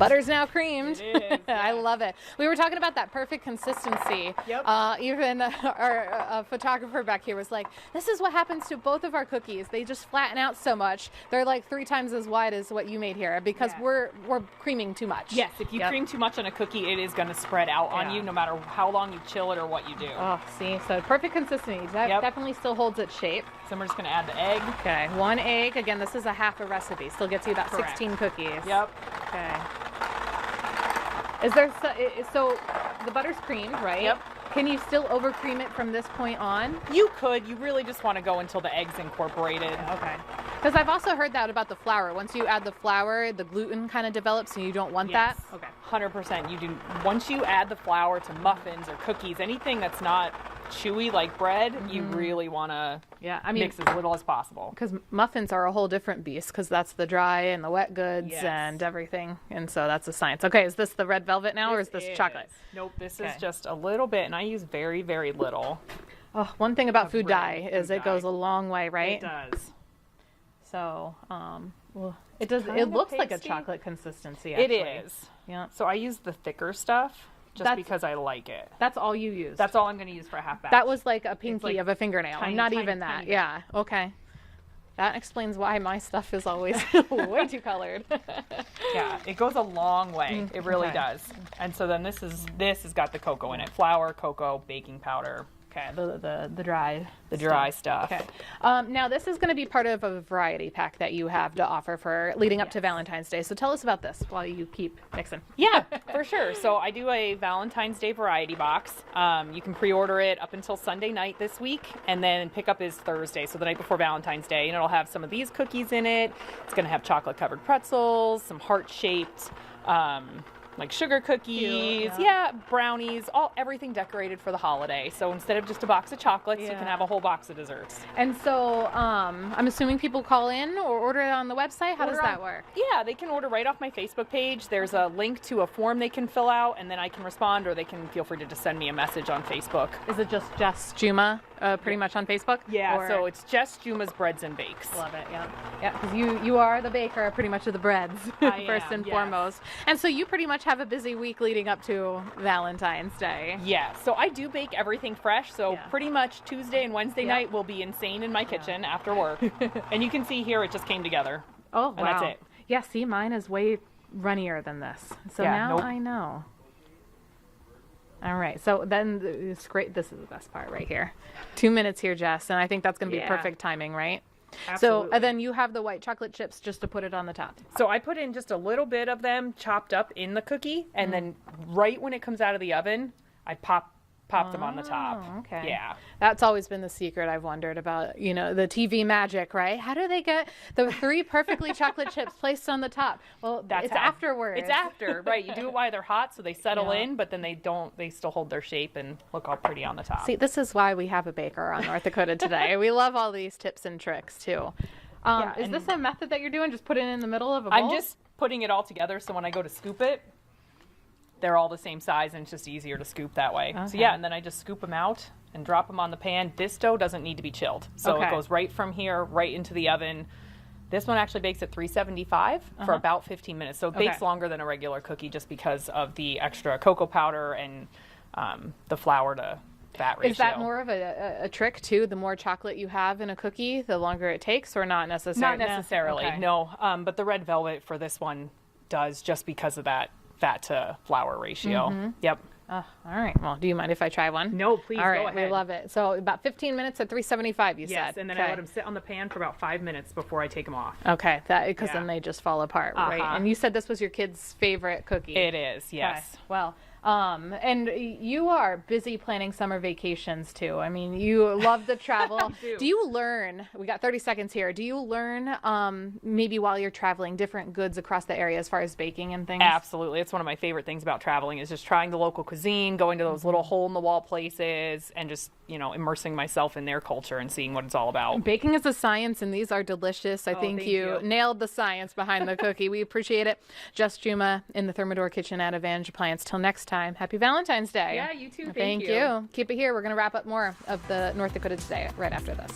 Butter's now creamed. It is, yeah. I love it. We were talking about that perfect consistency. Yep. Even our photographer back here was like, this is what happens to both of our cookies. They just flatten out so much. They're like 3 times as wide as what you made here because we're creaming too much. Yes, if you cream too much on a cookie, it is going to spread out on you no matter how long you chill it or what you do. Oh, see? So perfect consistency. That definitely still holds its shape. So we're just going to add the egg. Okay, 1 egg. Again, this is a half a recipe. Still gets you about Correct. 16 cookies. Yep. Okay. Is there so the butter's creamed, right? Yep. Can you still over cream it from this point on? You could. You really just want to go until the egg's incorporated. Okay. Because I've also heard that about the flour. Once you add the flour, the gluten kind of develops and you don't want that? Okay. 100%. You do. Once you add the flour to muffins or cookies, anything that's not chewy like bread, you really want to mix as little as possible. Because muffins are a whole different beast because that's the dry and the wet goods and everything. And so that's a science. Okay, is this the red velvet now or is this chocolate? Nope, this is just a little bit and I use very, very little. Oh, one thing about food dye is it goes a long way, right? It does. So, well, it does. It looks like a chocolate consistency. It actually. is. Yeah. So I use the thicker stuff just because I like it. That's all you use. That's all I'm going to use for a half batch. That was like a pinky of a fingernail. Tiny, Not tiny, even that. tiny. Yeah. Okay. That explains why my stuff is always way too colored. Yeah, it goes a long way. It really does. And so then this has got the cocoa in it: flour, cocoa, baking powder. Okay, the dry. The dry stuff. Okay. Now this is going to be part of a variety pack that you have to offer for leading up to Valentine's Day. So tell us about this while you keep mixing. Yeah, for sure. So I do a Valentine's Day variety box. You can pre-order it up until Sunday night this week, and then pickup is Thursday, so the night before Valentine's Day. And it'll have some of these cookies in it. It's going to have chocolate-covered pretzels, some heart-shaped like sugar cookies, brownies, everything decorated for the holiday. So instead of just a box of chocolates, you can have a whole box of desserts. And so I'm assuming people call in or order it on the website. How does that work? Yeah, they can order right off my Facebook page. There's a link to a form they can fill out, and then I can respond, or they can feel free to just send me a message on Facebook. Is it just Jes Juma pretty much on Facebook? Yeah, so it's Jes Juma's Breads and Bakes. Love it, yeah. Yeah, because you are the baker pretty much of the breads, first and foremost. And so you pretty much have a busy week leading up to Valentine's Day. Yeah, so I do bake everything fresh, so pretty much Tuesday and Wednesday night will be insane in my kitchen after work. And you can see here it just came together. Oh, wow. And that's it. Yeah, see, mine is way runnier than this. So now I know. All right, so then it's great. This is the best part right here. 2 minutes here, Jes, and I think that's going to be perfect timing, right? Absolutely. So then you have the white chocolate chips just to put it on the top. So I put in just a little bit of them chopped up in the cookie, and then right when it comes out of the oven, I pop them on the top. Okay. Yeah. That's always been the secret I've wondered about, the TV magic, right? How do they get the 3 perfectly chocolate chips placed on the top? Well, it's afterwards. It's after, right? You do it while they're hot so they settle in, but then they still hold their shape and look all pretty on the top. See, this is why we have a baker on North Dakota today. We love all these tips and tricks too. Is this a method that you're doing? Just put it in the middle of a bowl? I'm just putting it all together so when I go to scoop it, they're all the same size and it's just easier to scoop that way. Okay. So yeah, and then I just scoop them out and drop them on the pan. This dough doesn't need to be chilled. So it goes right from here, right into the oven. This one actually bakes at 375 for about 15 minutes. So it bakes longer than a regular cookie just because of the extra cocoa powder and the flour to fat ratio. Is that more of a trick too? The more chocolate you have in a cookie, the longer it takes, or not necessarily? Not necessarily, no. But the red velvet for this one does just because of that fat to flour ratio. Yep. All right. Well, do you mind if I try one? No, please. All right, go ahead. we love it. So about 15 minutes at 375, you said. Yes, and then I let them sit on the pan for about 5 minutes before I take them off. Okay, because then they just fall apart, right? And you said this was your kid's favorite cookie. It is, yes. Okay. Well, and you are busy planning summer vacations too. I mean, you love the travel. Do you learn, we got 30 seconds here, do you learn maybe while you're traveling different goods across the area as far as baking and things? Absolutely. It's one of my favorite things about traveling is just trying the local cuisine, going to those little hole-in-the-wall places, and just, immersing myself in their culture and seeing what it's all about. Baking is a science, and these are delicious. I think you nailed the science behind the cookie. We appreciate it. Jes Juma in the Thermador Kitchen at Advantage Appliance. Till next time, happy Valentine's Day. Yeah, you too. Thank you. Keep it here. We're going to wrap up more of the North Dakota Today right after this.